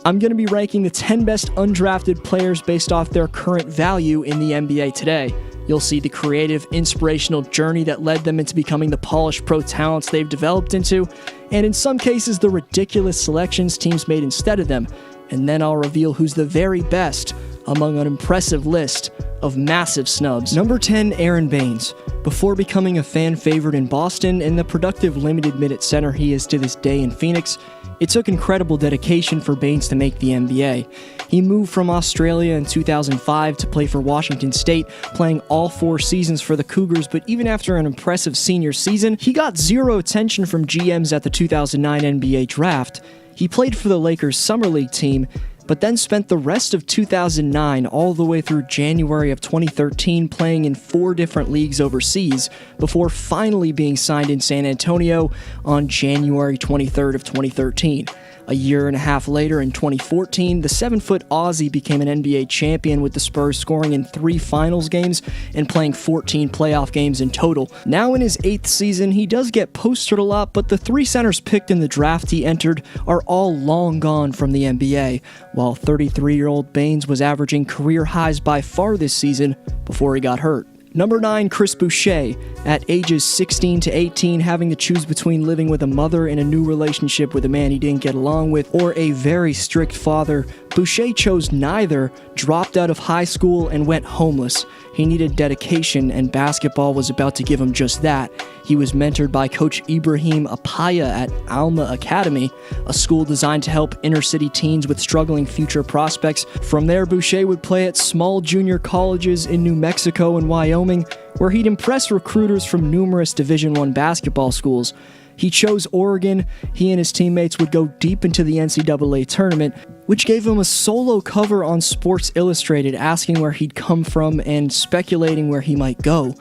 I'm going to be ranking the 10 best undrafted players based off their current value in the NBA today. You'll see the creative, inspirational journey that led them into becoming the polished pro talents they've developed into, and in some cases, the ridiculous selections teams made instead of them. And then I'll reveal who's the very best among an impressive list of massive snubs. Number 10, Aaron Baines. Before becoming a fan favorite in Boston and the productive limited minute center he is to this day in Phoenix, it took incredible dedication for Baines to make the NBA. He moved from Australia in 2005 to play for Washington State, playing all 4 seasons for the Cougars, but even after an impressive senior season, he got zero attention from GMs at the 2009 NBA draft. He played for the Lakers' Summer League team, but then spent the rest of 2009 all the way through January of 2013 playing in 4 different leagues overseas before finally being signed in San Antonio on January 23rd of 2013. A year and a half later, in 2014, the 7-foot Aussie became an NBA champion with the Spurs scoring in 3 finals games and playing 14 playoff games in total. Now in his 8th season, he does get posted a lot, but the 3 centers picked in the draft he entered are all long gone from the NBA, while 33-year-old Baines was averaging career highs by far this season before he got hurt. Number 9, Chris Boucher. At ages 16 to 18, having to choose between living with a mother in a new relationship with a man he didn't get along with, or a very strict father, Boucher chose neither, dropped out of high school, and went homeless. He needed dedication, and basketball was about to give him just that. He was mentored by Coach Ibrahim Apaya at Alma Academy, a school designed to help inner-city teens with struggling future prospects. From there, Boucher would play at small junior colleges in New Mexico and Wyoming, where he'd impress recruiters from numerous Division I basketball schools. He chose Oregon. He and his teammates would go deep into the NCAA tournament, which gave him a solo cover on Sports Illustrated asking where he'd come from and speculating where he might go.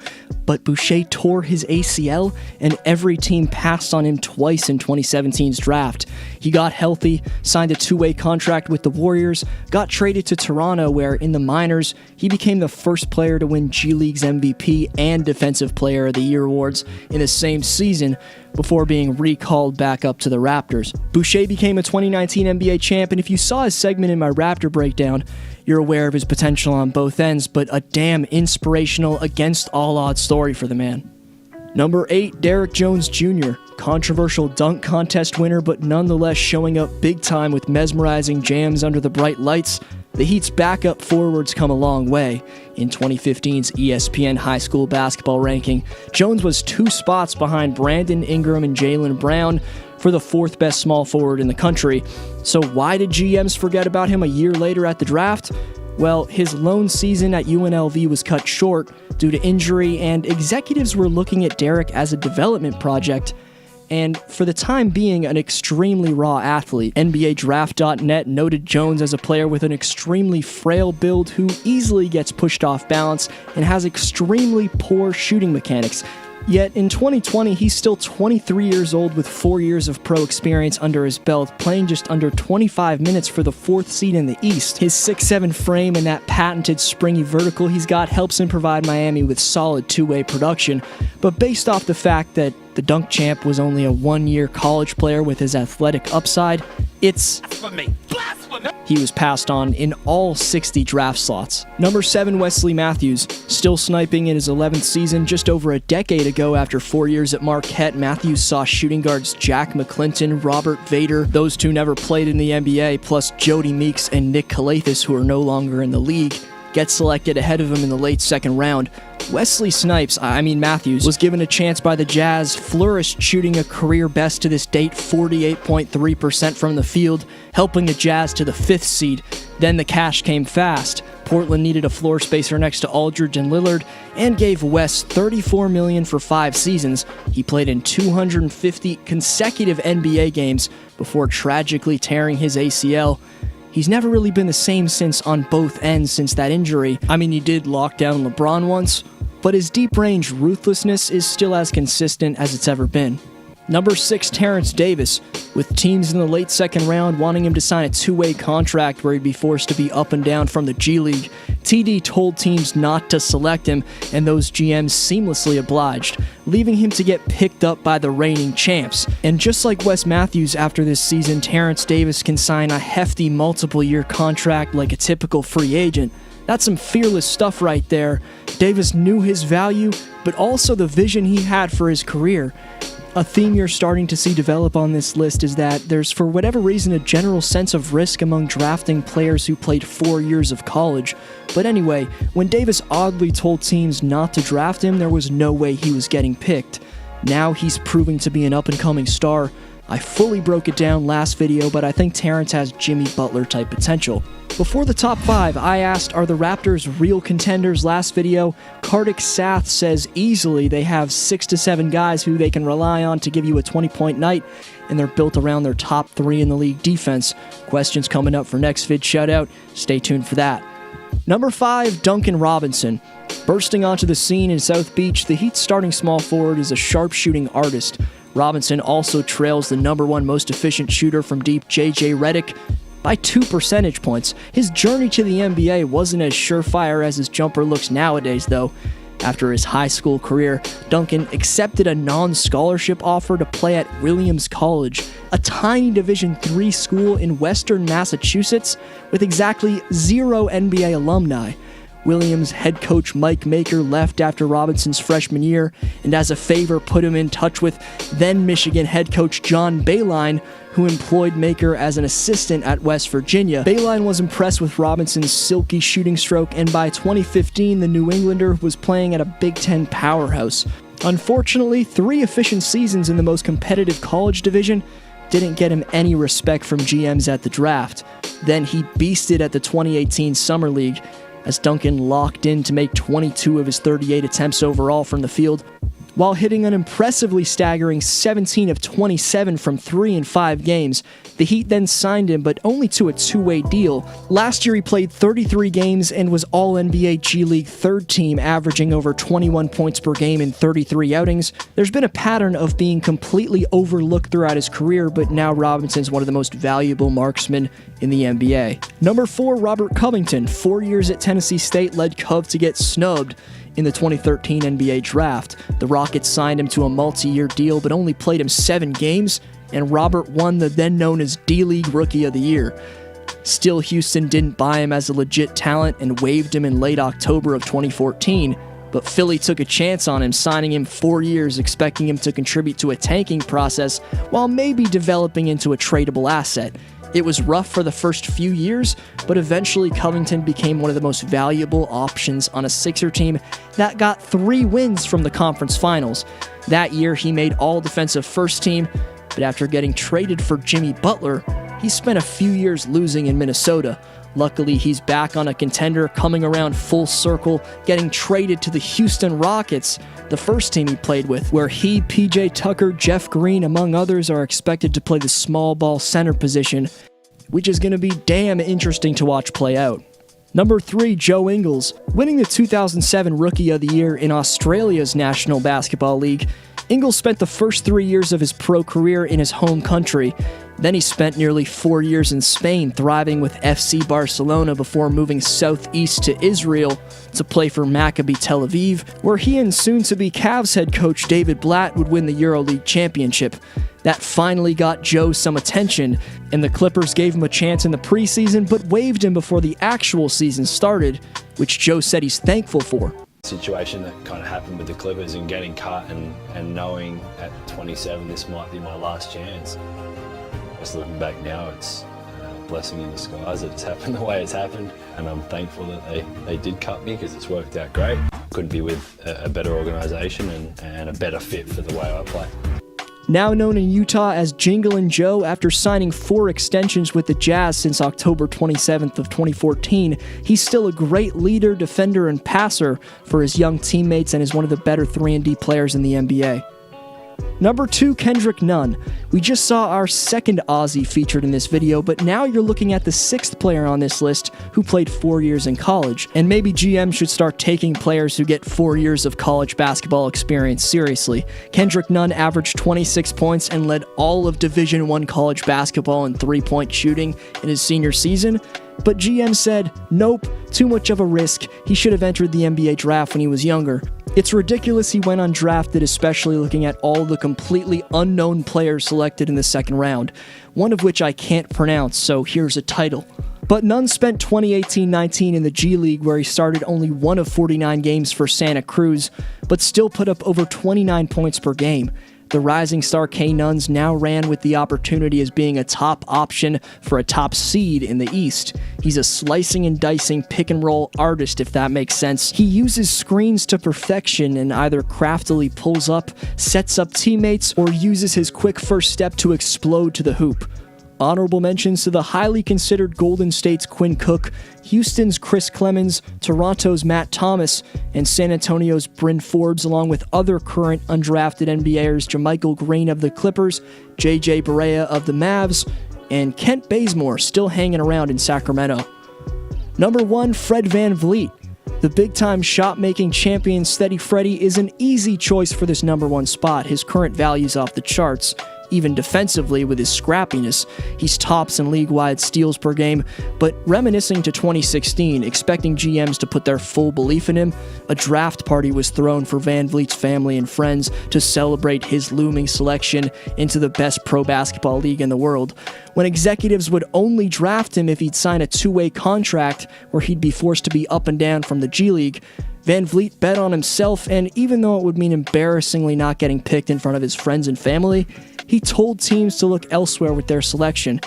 But Boucher tore his ACL, and every team passed on him twice in 2017's draft. He got healthy, signed a 2-way contract with the Warriors, got traded to Toronto where, in the minors, he became the first player to win G League's MVP and Defensive Player of the Year awards in the same season, before being recalled back up to the Raptors. Boucher became a 2019 NBA champ, and if you saw his segment in my Raptor breakdown, you're aware of his potential on both ends, but a damn inspirational, against all odds story for the man. Number 8, Derrick Jones Jr., controversial dunk contest winner, but nonetheless showing up big time with mesmerizing jams under the bright lights. The Heat's backup forwards come a long way. In 2015's ESPN High School Basketball ranking, Jones was 2 spots behind Brandon Ingram and Jaylen Brown for the 4th best small forward in the country. So why did GMs forget about him a year later at the draft? Well, his lone season at UNLV was cut short due to injury, and executives were looking at Derrick as a development project, and for the time being, an extremely raw athlete. NBADraft.net noted Jones as a player with an extremely frail build who easily gets pushed off balance and has extremely poor shooting mechanics. Yet in 2020, he's still 23 years old with 4 years of pro experience under his belt, playing just under 25 minutes for the 4th seed in the East. His 6'7" frame and that patented springy vertical he's got helps him provide Miami with solid 2-way production, but based off the fact that the dunk champ was only a 1-year college player with his athletic upside, it's blasphemy! He was passed on in all 60 draft slots. Number 7, Wesley Matthews. Still sniping in his 11th season, just over a decade ago after 4 years at Marquette, Matthews saw shooting guards Jack McClinton, Robert Vader, those 2 never played in the NBA, plus Jody Meeks and Nick Kalathis, who are no longer in the league, get selected ahead of him in the late 2nd round. Wesley Matthews, was given a chance by the Jazz, flourished shooting a career best to this date, 48.3% from the field, helping the Jazz to the 5th seed. Then the cash came fast. Portland needed a floor spacer next to Aldridge and Lillard, and gave Wes $34 million for 5 seasons. He played in 250 consecutive NBA games before tragically tearing his ACL. He's never really been the same since on both ends since that injury. He did lock down LeBron once, but his deep-range ruthlessness is still as consistent as it's ever been. Number 6, Terrence Davis, with teams in the late second round wanting him to sign a two-way contract where he'd be forced to be up and down from the G League. TD told teams not to select him, and those GMs seamlessly obliged, leaving him to get picked up by the reigning champs. And just like Wes Matthews after this season, Terrence Davis can sign a hefty multiple-year contract like a typical free agent. That's some fearless stuff right there. Davis knew his value, but also the vision he had for his career. A theme you're starting to see develop on this list is that there's, for whatever reason, a general sense of risk among drafting players who played 4 years of college. But anyway, when Davis oddly told teams not to draft him, there was no way he was getting picked. Now he's proving to be an up-and-coming star. I fully broke it down last video, but I think Terrence has Jimmy Butler-type potential. Before the top 5, I asked, are the Raptors real contenders last video? Kartik Sath says easily they have 6 to 7 guys who they can rely on to give you a 20-point night, and they're built around their top 3 in the league defense. Questions coming up for next vid shoutout. Stay tuned for that. Number 5, Duncan Robinson. Bursting onto the scene in South Beach, the Heat's starting small forward is a sharpshooting artist. Robinson also trails the number 1 most efficient shooter from deep, JJ Redick, by 2 percentage points. His journey to the NBA wasn't as surefire as his jumper looks nowadays, though. After his high school career, Duncan accepted a non-scholarship offer to play at Williams College, a tiny Division III school in western Massachusetts with exactly 0 NBA alumni. Williams head coach Mike Maker left after Robinson's freshman year, and as a favor put him in touch with then Michigan head coach John Beilein, who employed Maker as an assistant at West Virginia. Beilein was impressed with Robinson's silky shooting stroke, and by 2015, the New Englander was playing at a Big Ten powerhouse. Unfortunately, 3 efficient seasons in the most competitive college division didn't get him any respect from GMs at the draft. Then he beasted at the 2018 Summer League, as Duncan locked in to make 22 of his 38 attempts overall from the field, while hitting an impressively staggering 17 of 27 from 3 in 5 games. The Heat then signed him, but only to a 2-way deal. Last year he played 33 games and was All-NBA G League 3rd team, averaging over 21 points per game in 33 outings. There's been a pattern of being completely overlooked throughout his career, but now Robinson's one of the most valuable marksmen in the NBA. Number 4, Robert Covington. 4 years at Tennessee State led Cov to get snubbed in the 2013 NBA draft. The Rockets signed him to a multi-year deal, but only played him 7 games, and Robert won the then known as D-League Rookie of the Year. Still, Houston didn't buy him as a legit talent and waived him in late October of 2014, but Philly took a chance on him, signing him 4 years, expecting him to contribute to a tanking process while maybe developing into a tradable asset. It was rough for the first few years, but eventually Covington became one of the most valuable options on a Sixer team that got 3 wins from the conference finals. That year, he made all-defensive first team, but after getting traded for Jimmy Butler, he spent a few years losing in Minnesota. Luckily, he's back on a contender, coming around full circle, getting traded to the Houston Rockets, the first team he played with, where he, PJ Tucker, Jeff Green, among others, are expected to play the small ball center position, which is going to be damn interesting to watch play out. Number 3, Joe Ingles. Winning the 2007 Rookie of the Year in Australia's National Basketball League, Ingles spent the first 3 years of his pro career in his home country. Then he spent nearly 4 years in Spain, thriving with FC Barcelona before moving southeast to Israel to play for Maccabi Tel Aviv, where he and soon-to-be Cavs head coach David Blatt would win the EuroLeague championship. That finally got Joe some attention, and the Clippers gave him a chance in the preseason, but waived him before the actual season started, which Joe said he's thankful for. Situation that kind of happened with the Clippers and getting cut and knowing at 27 this might be my last chance. Just looking back now, it's a blessing in disguise that it's happened the way it's happened, and I'm thankful that they did cut me because it's worked out great. Couldn't be with a better organisation and a better fit for the way I play. Now known in Utah as Jinglin' Joe, after signing 4 extensions with the Jazz since October 27th of 2014, he's still a great leader, defender, and passer for his young teammates and is one of the better 3-and-D players in the NBA. Number 2, Kendrick Nunn. We just saw our second Aussie featured in this video, but now you're looking at the 6th player on this list who played 4 years in college. And maybe GM should start taking players who get 4 years of college basketball experience seriously. Kendrick Nunn averaged 26 points and led all of Division I college basketball in three-point shooting in his senior season. But GM said, nope, too much of a risk. He should have entered the NBA draft when he was younger. It's ridiculous he went undrafted, especially looking at all the completely unknown players selected in the second round, one of which I can't pronounce, so here's a title. But Nunn spent 2018-19 in the G League, where he started only 1 of 49 games for Santa Cruz, but still put up over 29 points per game. The rising star K Nuns now ran with the opportunity as being a top option for a top seed in the East. He's a slicing and dicing pick and roll artist, if that makes sense. He uses screens to perfection and either craftily pulls up, sets up teammates, or uses his quick first step to explode to the hoop. Honorable mentions to the highly considered Golden State's Quinn Cook, Houston's Chris Clemens, Toronto's Matt Thomas, and San Antonio's Bryn Forbes, along with other current undrafted NBAers JaMychal Green of the Clippers, JJ Barea of the Mavs, and Kent Bazemore still hanging around in Sacramento. Number 1, Fred VanVleet. The big-time shot-making champion Steady Freddy is an easy choice for this number 1 spot. His current value's off the charts. Even defensively with his scrappiness, he's tops in league-wide steals per game, but reminiscing to 2016, expecting GMs to put their full belief in him, a draft party was thrown for VanVleet's family and friends to celebrate his looming selection into the best pro basketball league in the world, when executives would only draft him if he'd sign a two-way contract where he'd be forced to be up and down from the G League. VanVleet bet on himself, and even though it would mean embarrassingly not getting picked in front of his friends and family, he told teams to look elsewhere with their selection,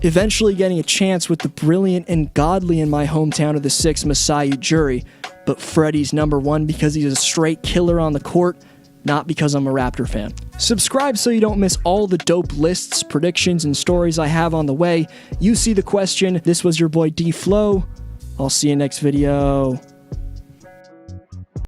eventually getting a chance with the brilliant and godly in my hometown of the 6, Masai Ujiri. But Freddie's number 1 because he's a straight killer on the court, not because I'm a Raptor fan. Subscribe so you don't miss all the dope lists, predictions, and stories I have on the way. You see the question. This was your boy D Flow. I'll see you next video.